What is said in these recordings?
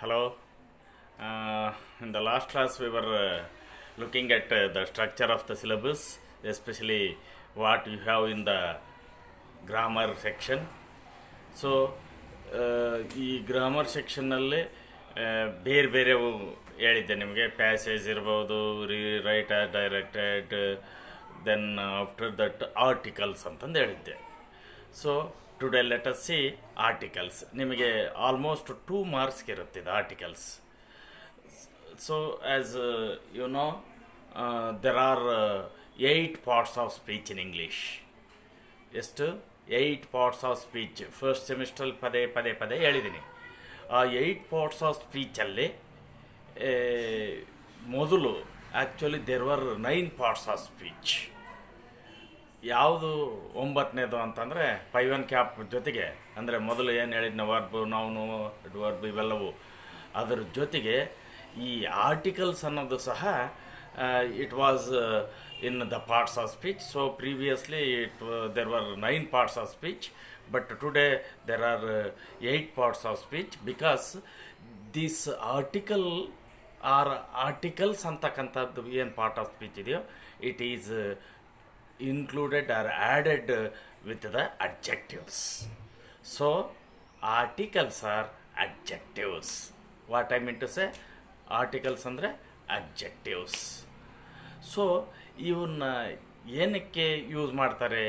Hello. In the last class, we were looking at the structure of the syllabus, especially what you have in the grammar section. So ಈ grammar ಸೆಕ್ಷನ್ನಲ್ಲಿ ಬೇರೆ ಬೇರೆವು ಹೇಳಿದ್ದೆ ನಿಮಗೆ. Passage ಇರ್ಬೋದು, write as directed, then after that articles ಅಂತಂದು ಹೇಳಿದ್ದೆ. So today let us see articles. ನಿಮಗೆ ಆಲ್ಮೋಸ್ಟ್ 2 ಮಾರ್ಕ್ಸ್ಗೆ ಇರುತ್ತೆ ಇದು articles. So as you know, there are 8 parts of speech in English. ಎಷ್ಟು? 8 ಪಾರ್ಟ್ಸ್ ಆಫ್ ಸ್ಪೀಚ್. ಫಸ್ಟ್ ಸೆಮಿಸ್ಟ್ರಲ್ಲಿ ಪದೇ ಪದೇ ಹೇಳಿದ್ದೀನಿ. ಆ 8 ಪಾರ್ಟ್ಸ್ ಆಫ್ ಸ್ಪೀಚಲ್ಲಿ ಮೊದಲು actually there were 9 parts of speech. ಯಾವುದು 9ನೇದು ಅಂತಂದರೆ ಪೈವನ್ ಕ್ಯಾಪ್ ಜೊತೆಗೆ, ಅಂದರೆ ಮೊದಲು ಏನು ಹೇಳಿದ್ನ ವರ್ಬ್, ನೌನು, ವರ್ಬ್ ಇವೆಲ್ಲವು, ಅದರ ಜೊತೆಗೆ ಈ ಆರ್ಟಿಕಲ್ಸ್ ಅನ್ನೋದು ಸಹ it was in the parts of speech. So previously there were 9 parts of speech, but today there are 8 parts of speech, because this article or articles ಅಂತಕ್ಕಂಥದ್ದು ಏನು ಪಾರ್ಟ್ ಆಫ್ ಸ್ಪೀಚ್ ಇದೆಯೋ, it is included or added with the adjectives. So articles are adjectives. What I mean to say, articles ಅಂದರೆ adjectives. So ಇವನ್ನ ಏನಕ್ಕೆ use ಮಾಡ್ತಾರೆ,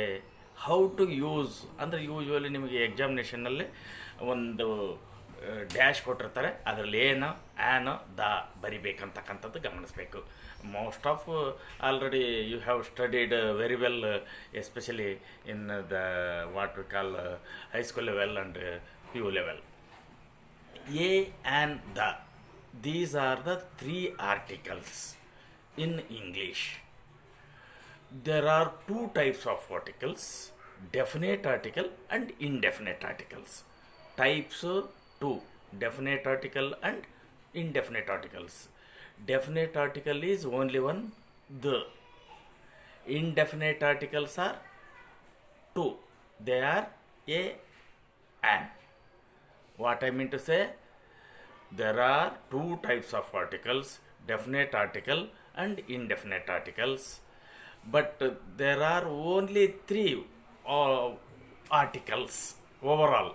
how to use ಅಂದರೆ, usually ನಿಮಗೆ ಎಕ್ಸಾಮಿನೇಷನ್ನಲ್ಲಿ ಒಂದು ಡ್ಯಾಶ್ ಕೊಟ್ಟಿರ್ತಾರೆ, ಅದರಲ್ಲಿ ಏನು, ಆ್ಯನ್, ದ ಬರಿಬೇಕಂತಕ್ಕಂಥದ್ದು ಗಮನಿಸಬೇಕು. Most of already you have studied very well, especially in the what we call high school level and P U level. A and the, these are the 3 articles in English. There are 2 types of articles: definite article and indefinite articles. Types 2: definite article and indefinite articles. Definite article is only one, the. Indefinite articles are 2. They are a, an. What I mean to say, there are 2 types of articles: definite article and indefinite articles. But there are only 3 articles overall.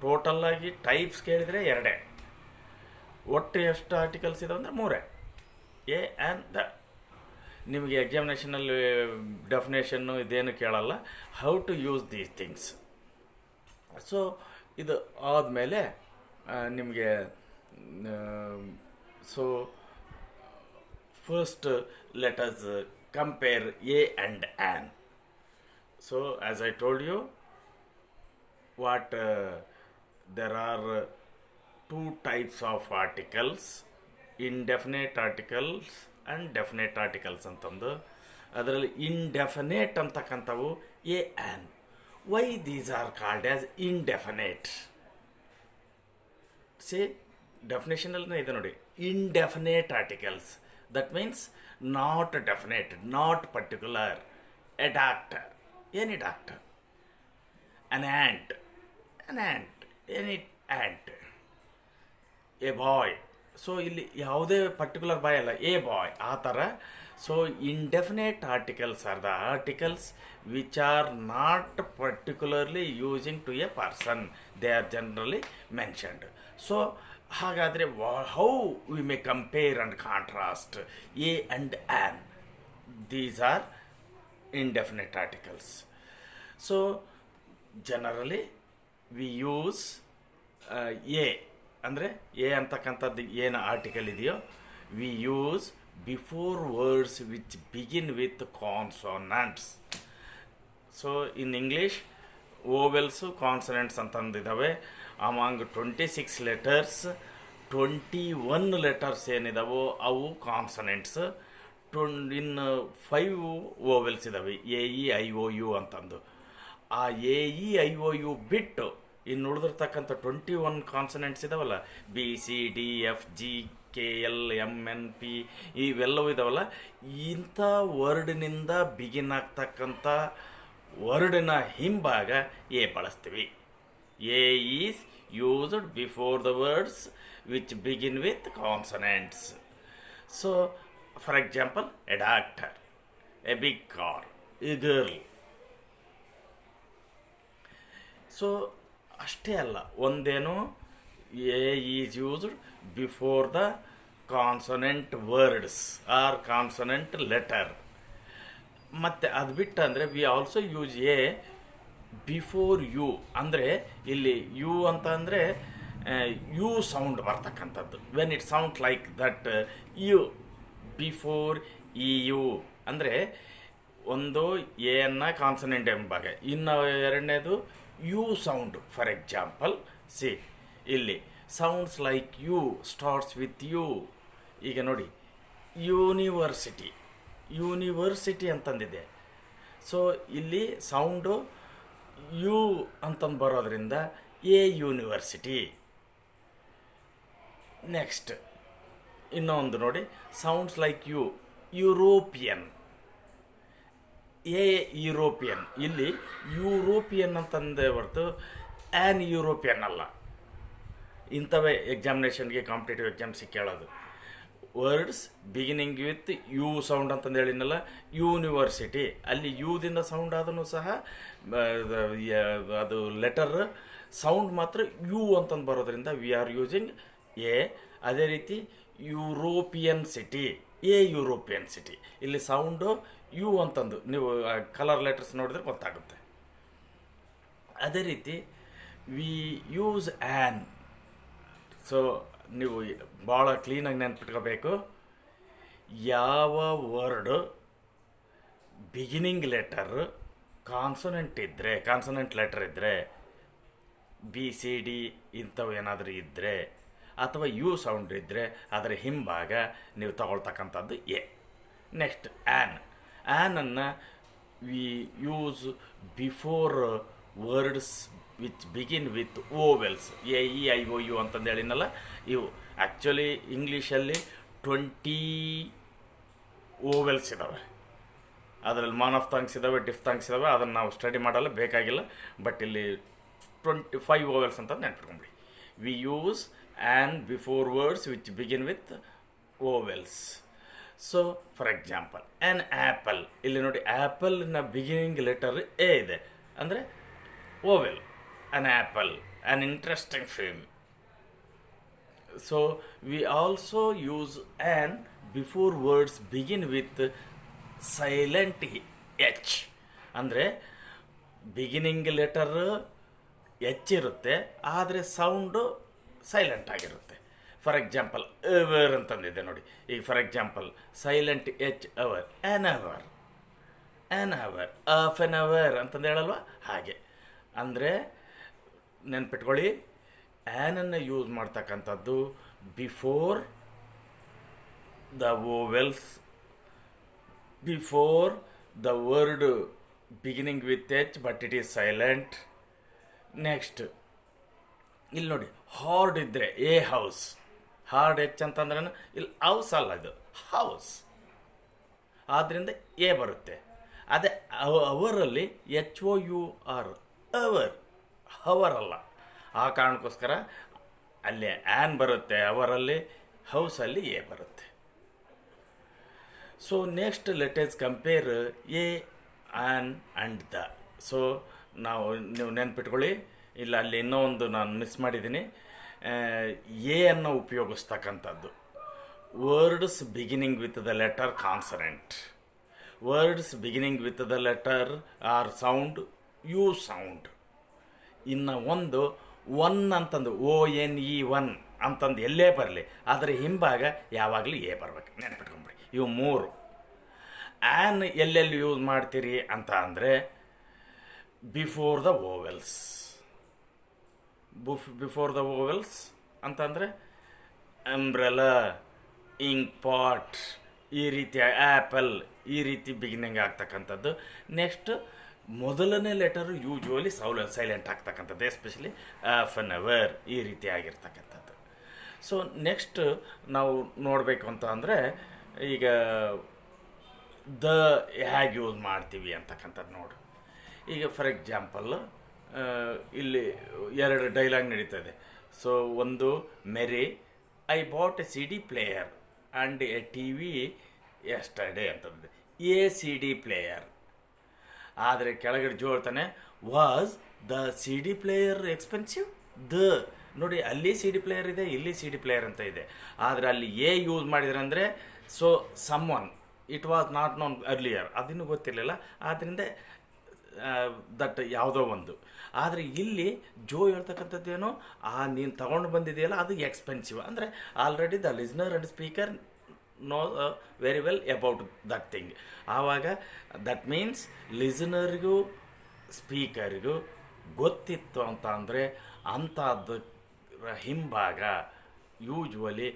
Total ಆಗಿ types ಕೇಳಿದರೆ 2. ಒಟ್ಟು ಎಷ್ಟು articles ಇದಾವೆ ಅಂದರೆ 3. A and the. ನಿಮಗೆ ಎಕ್ಸಾಮಿನೇಷನಲ್ಲಿ ಡೆಫಿನೇಷನ್ನು ಇದೇನು ಕೇಳಲ್ಲ, how to use these things. So ಇದು ಆದಮೇಲೆ ನಿಮಗೆ, so first let us compare a and an. So as I told you, what there are 2 types of articles: indefinite articles and definite articles ಅಂತಂದು. ಅದರಲ್ಲಿ indefinite ಅಂತಕ್ಕಂಥವು a, an. Why these are called as indefinite? See, definition ಇದೆ ನೋಡಿ, indefinite articles. That means not definite, not particular. A doctor, any doctor. An ant, any ant. A boy. So ಇಲ್ಲಿ ಯಾವುದೇ particular ಬಾಯ್ ಅಲ್ಲ, a boy, ಆ ಥರ. So indefinite articles are the articles which are not particularly using to a person. They are generally mentioned. So ಹಾಗಾದರೆ how we may compare and contrast a and an? These are indefinite articles. So generally we use a, ಅಂದರೆ a ಅಂತಕ್ಕಂಥದ್ದು ಏನು article ಇದೆಯೋ, we use before words which begin with consonants. So in English vowels consonants ಅಂತಂದಿದ್ದಾವೆ. Among 26 letters, 21 letters ಏನಿದಾವೋ ಅವು ಕಾನ್ಸನೆಂಟ್ಸ್. In 5 vowels ಇದ್ದಾವೆ, A E I O U ಅಂತಂದು. ಆ A E I O U ಬಿಟ್ಟು ಇನ್ನು ಉಳಿದಿರ್ತಕ್ಕಂಥ 21 ಕಾನ್ಸನೆಂಟ್ಸ್ ಇದಾವಲ್ಲ, B C D F G K L M N P, ಇವೆಲ್ಲವೂ ಇದಾವಲ್ಲ, ಇಂಥ ವರ್ಡ್ನಿಂದ ಬಿಗಿನ್ ಆಗ್ತಕ್ಕಂಥ ವರ್ಡಿನ ಹಿಂಭಾಗ ಎ ಬಳಸ್ತೀವಿ. A is used before the words which begin with consonants. So, for example, a doctor, a big car, a girl. So ಅಷ್ಟೇ ಅಲ್ಲ, ಒಂದೇನೋ a is used before the consonant words or consonant letter. ಮತ್ತು ಅದು ಬಿಟ್ಟು ಅಂದರೆ we also use a before U. ಅಂದರೆ ಇಲ್ಲಿ U ಅಂತ ಅಂದರೆ ಯು ಸೌಂಡ್ ಬರ್ತಕ್ಕಂಥದ್ದು. When it sound like that U before E U ಅಂದರೆ ಒಂದು ಎನ್ನ ಕಾನ್ಸನೆಂಟ್ ಎಂಬಾಗ, ಇನ್ನು ಎರಡನೇದು U sound. For example C ಇಲ್ಲಿ sounds like U starts with U. ಈಗ ನೋಡಿ, ಯೂನಿವರ್ಸಿಟಿ, ಯೂನಿವರ್ಸಿಟಿ ಅಂತಂದಿದೆ. ಸೊ ಇಲ್ಲಿ ಸೌಂಡು ಯು ಅಂತಂದು ಬರೋದ್ರಿಂದ ಎ ಯೂನಿವರ್ಸಿಟಿ. ನೆಕ್ಸ್ಟ್ ಇನ್ನೊಂದು ನೋಡಿ, sounds like U, European, a European. ಇಲ್ಲಿ ಯುರೋಪಿಯನ್ ಅಂತಂದೇ ಹೊರತು ಆ್ಯನ್ ಯುರೋಪಿಯನ್ ಅಲ್ಲ. ಇಂಥವೇ ಎಕ್ಸಾಮಿನೇಷನ್ಗೆ ಕಾಂಪಿಟೇಟಿವ್ ಎಕ್ಸಾಮ್ಸಿಗೆ ಕೇಳೋದು. Words beginning with U sound ಅಂತಂದು ಹೇಳಿನಲ್ಲ, ಯೂನಿವರ್ಸಿಟಿ, ಅಲ್ಲಿ ಯುದಿಂದ ಸೌಂಡ್ ಆದೂ ಸಹ ಅದು ಲೆಟರ್ ಸೌಂಡ್ ಮಾತ್ರ ಯು ಅಂತಂದು ಬರೋದ್ರಿಂದ ವಿ ಆರ್ ಯೂಸಿಂಗ್ ಎ. ಅದೇ ರೀತಿ European city, A European city, ಇಲ್ಲಿ ಸೌಂಡು ಯು ಅಂತಂದು ನೀವು ಕಲರ್ ಲೆಟರ್ಸ್ ನೋಡಿದ್ರೆ ಗೊತ್ತಾಗುತ್ತೆ. ಅದೇ ರೀತಿ ವಿ ಯೂಸ್ ಆ್ಯನ್. ಸೊ ನೀವು ಭಾಳ ಕ್ಲೀನಾಗಿ ನೆನ್ಪಿಟ್ಕೋಬೇಕು, ಯಾವ ವರ್ಡ್ ಬಿಗಿನಿಂಗ್ ಲೆಟರ್ ಕಾನ್ಸನೆಂಟ್ ಇದ್ದರೆ, ಕಾನ್ಸನೆಂಟ್ ಲೆಟರ್ ಇದ್ದರೆ, ಬಿ ಸಿ ಡಿ ಇಂಥವು ಏನಾದರೂ ಇದ್ದರೆ ಅಥವಾ ಯು ಸೌಂಡ್ ಇದ್ದರೆ ಅದರ ಹಿಂಭಾಗ ನೀವು ತಗೊಳ್ತಕ್ಕಂಥದ್ದು ಎ. Next an. ಆ್ಯನನ್ನು we use before words which begin with vowels, A E I O U ಅಂತಂದು ಹೇಳಿನಲ್ಲ, ಇವು ಆ್ಯಕ್ಚುಲಿ ಇಂಗ್ಲೀಷಲ್ಲಿ 20 ಓವೆಲ್ಸ್ ಇದ್ದಾವೆ. ಅದರಲ್ಲಿ ಮಾನಫ್ತಾಂಗ್ಸ್ ಇದ್ದಾವೆ, ಡಿಫ್ತಾಂಗ್ಸ್ ಇದ್ದಾವೆ. ಅದನ್ನು ನಾವು ಸ್ಟಡಿ ಮಾಡಲ್ಲ, ಬೇಕಾಗಿಲ್ಲ. ಬಟ್ ಇಲ್ಲಿ 25 ಓವೆಲ್ಸ್ ಅಂತ ನೆನ್ಪಿಟ್ಕೊಂಬಿಡಿ. We use an before words which begin with vowels. So for example an apple. ಇಲ್ಲಿ ನೋಡಿ, ಆ್ಯಪಲ್ನ ಬಿಗಿನಿಂಗ್ ಲೆಟರ್ ಎ ಇದೆ, ಅಂದರೆ vowel. An apple, an interesting film. So we also use an before words begin with silent H. ಅಂದರೆ beginning letter H ಇರುತ್ತೆ, ಆದರೆ sound silent ಆಗಿರುತ್ತೆ. For example hour ಅಂತಂದಿದೆ ನೋಡಿ. ಈಗ for example silent H hour, an hour, an hour, half on hour ಅಂತಂದು ಹೇಳಲ್ವ, ಹಾಗೆ. ಅಂದರೆ ನೆನ್ಪಿಟ್ಕೊಳ್ಳಿ, ಆ್ಯನನ್ನು ಯೂಸ್ ಮಾಡ್ತಕ್ಕಂಥದ್ದು before the vowels, before the word beginning with H but it is silent. Next ಇಲ್ಲಿ ನೋಡಿ, ಹಾರ್ಡ್ ಇದ್ದರೆ ಎ ಹೌಸ್, ಹಾರ್ಡ್ ಎಚ್ ಅಂತಂದ್ರೆ ಇಲ್ಲಿ ಹೌಸ್ ಅಲ್ಲ, ಇದು ಹೌಸ್, ಆದ್ದರಿಂದ ಎ ಬರುತ್ತೆ. ಅದೇ ಅವರಲ್ಲಿ H O U R, hour, hour ಅಲ್ಲ. ಆ ಕಾರಣಕ್ಕೋಸ್ಕರ ಅಲ್ಲಿ ಆ್ಯನ್ ಬರುತ್ತೆ ಅವರಲ್ಲಿ, ಹೌಸಲ್ಲಿ ಎ ಬರುತ್ತೆ. So next let us compare a an and the. So ನೀವು ನೆನ್ಪಿಟ್ಕೊಳ್ಳಿ, ಇಲ್ಲ ಅಲ್ಲಿ ಇನ್ನೂ ಒಂದು ನಾನು ಮಿಸ್ ಮಾಡಿದ್ದೀನಿ. ಎ ಅನ್ನು ಉಪಯೋಗಿಸ್ತಕ್ಕಂಥದ್ದು words beginning with the letter consonant. Words beginning with the letter or sound U sound. ಇನ್ನು ಒಂದು ಒನ್ ಅಂತಂದು ONE ಒನ್ ಅಂತಂದು ಎಲ್ಲೇ ಬರಲಿ ಅದರ ಹಿಂಭಾಗ ಯಾವಾಗಲೂ ಎ ಬರ್ಬೇಕು, ನೆನ್ಪಿಟ್ಕೊಂಬಿಡಿ. ಇವು ಮೂರು. ಆ್ಯನ್ ಎಲ್ಲೆಲ್ಲಿ ಯೂಸ್ ಮಾಡ್ತೀರಿ ಅಂತ ಅಂದರೆ before the vowels. Before the vowels ಅಂತಂದರೆ ಅಂಬ್ರೆಲಾ, ಇಂಕ್ ಪಾಟ್, ಈ ರೀತಿ ಆ್ಯಪಲ್, ಈ ರೀತಿ ಬಿಗಿನಿಂಗ್ ಆಗ್ತಕ್ಕಂಥದ್ದು. ನೆಕ್ಸ್ಟ್ ಮೊದಲನೇ ಲೆಟರು ಯೂಶ್ವಲಿ ಸೈಲೆಂಟ್ ಆಗ್ತಕ್ಕಂಥದ್ದು, ಎಸ್ಪೆಷಲಿ ಹಾಫ್ ಆನ್ ಅವರ್, ಈ ರೀತಿ ಆಗಿರ್ತಕ್ಕಂಥದ್ದು. ಸೊ ನೆಕ್ಸ್ಟ್ ನಾವು ನೋಡಬೇಕು ಅಂತ ಅಂದರೆ ಈಗ ದ ಹೇಗೆ ಯೂಸ್ ಮಾಡ್ತೀವಿ ಅಂತಕ್ಕಂಥದ್ದು ನೋಡು. ಈಗ ಫಾರ್ ಎಕ್ಸಾಂಪಲ್ ಇಲ್ಲಿ ಎರಡು ಡೈಲಾಗ್ ನಡೀತದೆ. ಸೊ ಒಂದು Mary, I bought a C D player and a T V yesterday ಅಂತಂದೆ. ಎ ಸಿ ಡಿ ಪ್ಲೇಯರ್ ಆದರೆ ಕೆಳಗಡೆ ಜೋಡ್ತಾನೆ, was the C D player expensive? ನೋಡಿ, ಅಲ್ಲಿ ಸಿ ಡಿ ಪ್ಲೇಯರ್ ಇದೆ, ಇಲ್ಲಿ ಸಿ ಡಿ ಪ್ಲೇಯರ್ ಅಂತ ಇದೆ. ಆದರೆ ಅಲ್ಲಿ ಯೂಸ್ ಮಾಡಿದ್ರೆ ಅಂದರೆ so someone, it was not known earlier, ಅದನ್ನು ಗೊತ್ತಿರಲಿಲ್ಲ, ಆದ್ದರಿಂದ ದಟ್ ಯಾವುದೋ ಒಂದು. ಆದರೆ ಇಲ್ಲಿ ಜೋ ಹೇಳ್ತಕ್ಕಂಥದ್ದೇನು, ನೀನು ತಗೊಂಡು ಬಂದಿದೆಯಲ್ಲ ಅದು ಎಕ್ಸ್ಪೆನ್ಸಿವ್. ಅಂದರೆ already the listener and speaker know very well about that thing. ಆವಾಗ ದಟ್ ಮೀನ್ಸ್ ಲಿಸನರ್ಗೂ ಸ್ಪೀಕರ್ಗೂ ಗೊತ್ತಿತ್ತು ಅಂತ ಅಂದರೆ ಅಂಥದ್ದು ಹಿಂಭಾಗ ಯೂಜ್ವಲಿ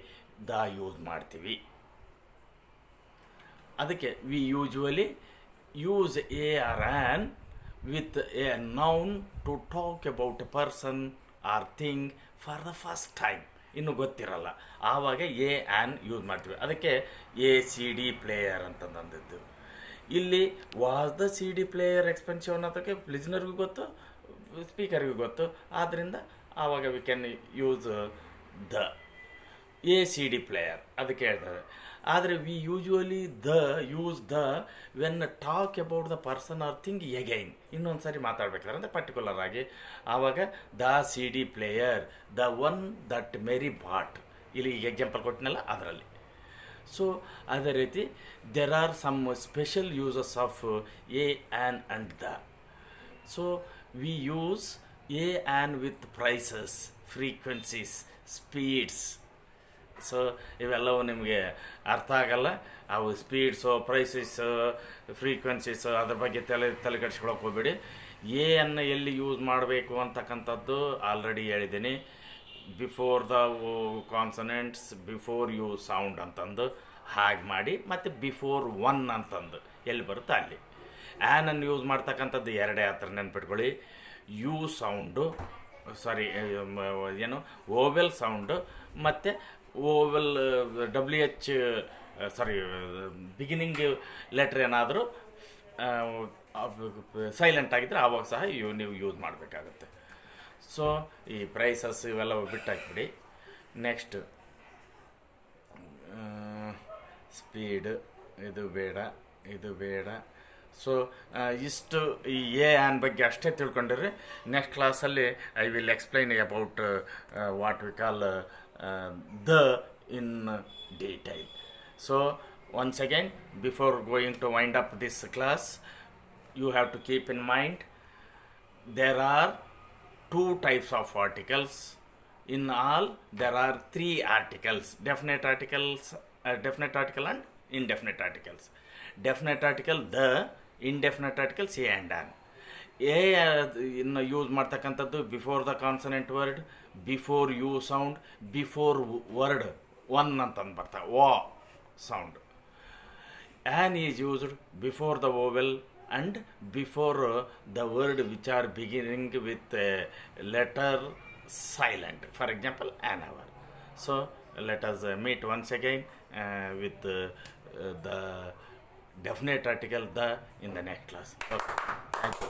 ಯೂಸ್ ಮಾಡ್ತೀವಿ. ಅದಕ್ಕೆ we usually use a or an with a noun to talk about a person or thing for the first time. ಇನ್ನೂ ಗೊತ್ತಿರಲ್ಲ, ಆವಾಗ ಎ ಆ್ಯನ್ ಯೂಸ್ ಮಾಡ್ತೀವಿ. ಅದಕ್ಕೆ ಎ ಸಿ ಡಿ ಪ್ಲೇಯರ್ ಅಂತಂದಿದ್ದು. ಇಲ್ಲಿ was the C D player expensive ಅನ್ನೋದಕ್ಕೆ ಲಿಸ್ನರ್ಗೂ ಗೊತ್ತು, ಸ್ಪೀಕರ್ಗೂ ಗೊತ್ತು. ಆದ್ದರಿಂದ ಆವಾಗ we can use the a C D player, ಅದಕ್ಕೆ ಹೇಳ್ತಾರೆ. ಆದರೆ we usually use the when talk about the person or thing again. ಇನ್ನೊಂದು ಸಾರಿ ಮಾತಾಡ್ಬೇಕಾದ್ರೆ ಅಂದರೆ ಪರ್ಟಿಕ್ಯುಲರ್ ಆಗಿ, ಆವಾಗ the C D player, the one that Mary bought, ಇಲ್ಲಿ ಎಕ್ಸಾಂಪಲ್ ಕೊಟ್ಟಿನಲ್ಲ ಅದರಲ್ಲಿ. ಸೊ ಅದೇ ರೀತಿ there are some special uses of a an and the. So we use a an with prices, frequencies, speeds. So ಇವೆಲ್ಲವೂ ನಿಮಗೆ ಅರ್ಥ ಆಗಲ್ಲ. ಅವು ಸ್ಪೀಡ್ಸು, ಪ್ರೈಸಸ್ಸು, ಫ್ರೀಕ್ವೆನ್ಸೀಸು ಅದ್ರ ಬಗ್ಗೆ ತಲೆಕೆಡಿಸ್ಕೊಳಕ್ಕೆ ಹೋಗ್ಬೇಡಿ. ಅನ್ನು ಎಲ್ಲಿ ಯೂಸ್ ಮಾಡಬೇಕು ಅಂತಕ್ಕಂಥದ್ದು ಆಲ್ರೆಡಿ ಹೇಳಿದ್ದೀನಿ. Before the consonants, before U sound ಅಂತಂದು ಹಾಗೆ ಮಾಡಿ, ಮತ್ತು ಬಿಫೋರ್ ಒನ್ ಅಂತಂದು ಎಲ್ಲಿ ಬರುತ್ತೆ ಅಲ್ಲಿ. ಆ್ಯನನ್ನು ಯೂಸ್ ಮಾಡ್ತಕ್ಕಂಥದ್ದು ಎರಡೇ ಹತ್ರ ನೆನ್ಪಿಟ್ಕೊಳ್ಳಿ. ಯು ಸೌಂಡು, ಸಾರಿ ಏನು ಓವೆಲ್ ಸೌಂಡು, ಮತ್ತು ಓವೆಲ್ WH ಸಾರಿ ಬಿಗಿನಿಂಗ್ ಲೆಟ್ರ್ ಏನಾದರೂ ಸೈಲೆಂಟ್ ಆಗಿದ್ದರೆ ಆವಾಗ ಸಹ ನೀವು ಯೂಸ್ ಮಾಡಬೇಕಾಗತ್ತೆ. ಸೊ ಈ ಪ್ರೈಸಸ್ ಇವೆಲ್ಲ ಬಿಟ್ಟಾಕ್ಬಿಡಿ. ನೆಕ್ಸ್ಟ್ ಸ್ಪೀಡ್, ಇದು ಬೇಡ, ಇದು ಬೇಡ. ಸೊ ಇಷ್ಟು ಈ ಎ ಆ್ಯನ್ ಬಗ್ಗೆ ಅಷ್ಟೇ ತಿಳ್ಕೊಂಡಿರಿ. ನೆಕ್ಸ್ಟ್ ಕ್ಲಾಸಲ್ಲಿ I will explain about what we call the in detail. So once again, before going to wind up this class, you have to keep in mind there are two types of articles. In all, there are three articles: definite articles, definite article and indefinite articles. Definite article the, indefinite article say and an. A ಇನ್ನು use ಮಾಡ್ತಕ್ಕಂಥದ್ದು before the consonant word, before U sound, before word one ಅಂತಂದು ಬರ್ತಾ ವಾ sound. An is used before the vowel and before the word which are beginning with letter silent. For example, an hour. So let us meet once again with the definite article the in the next class. Okay. Thank you.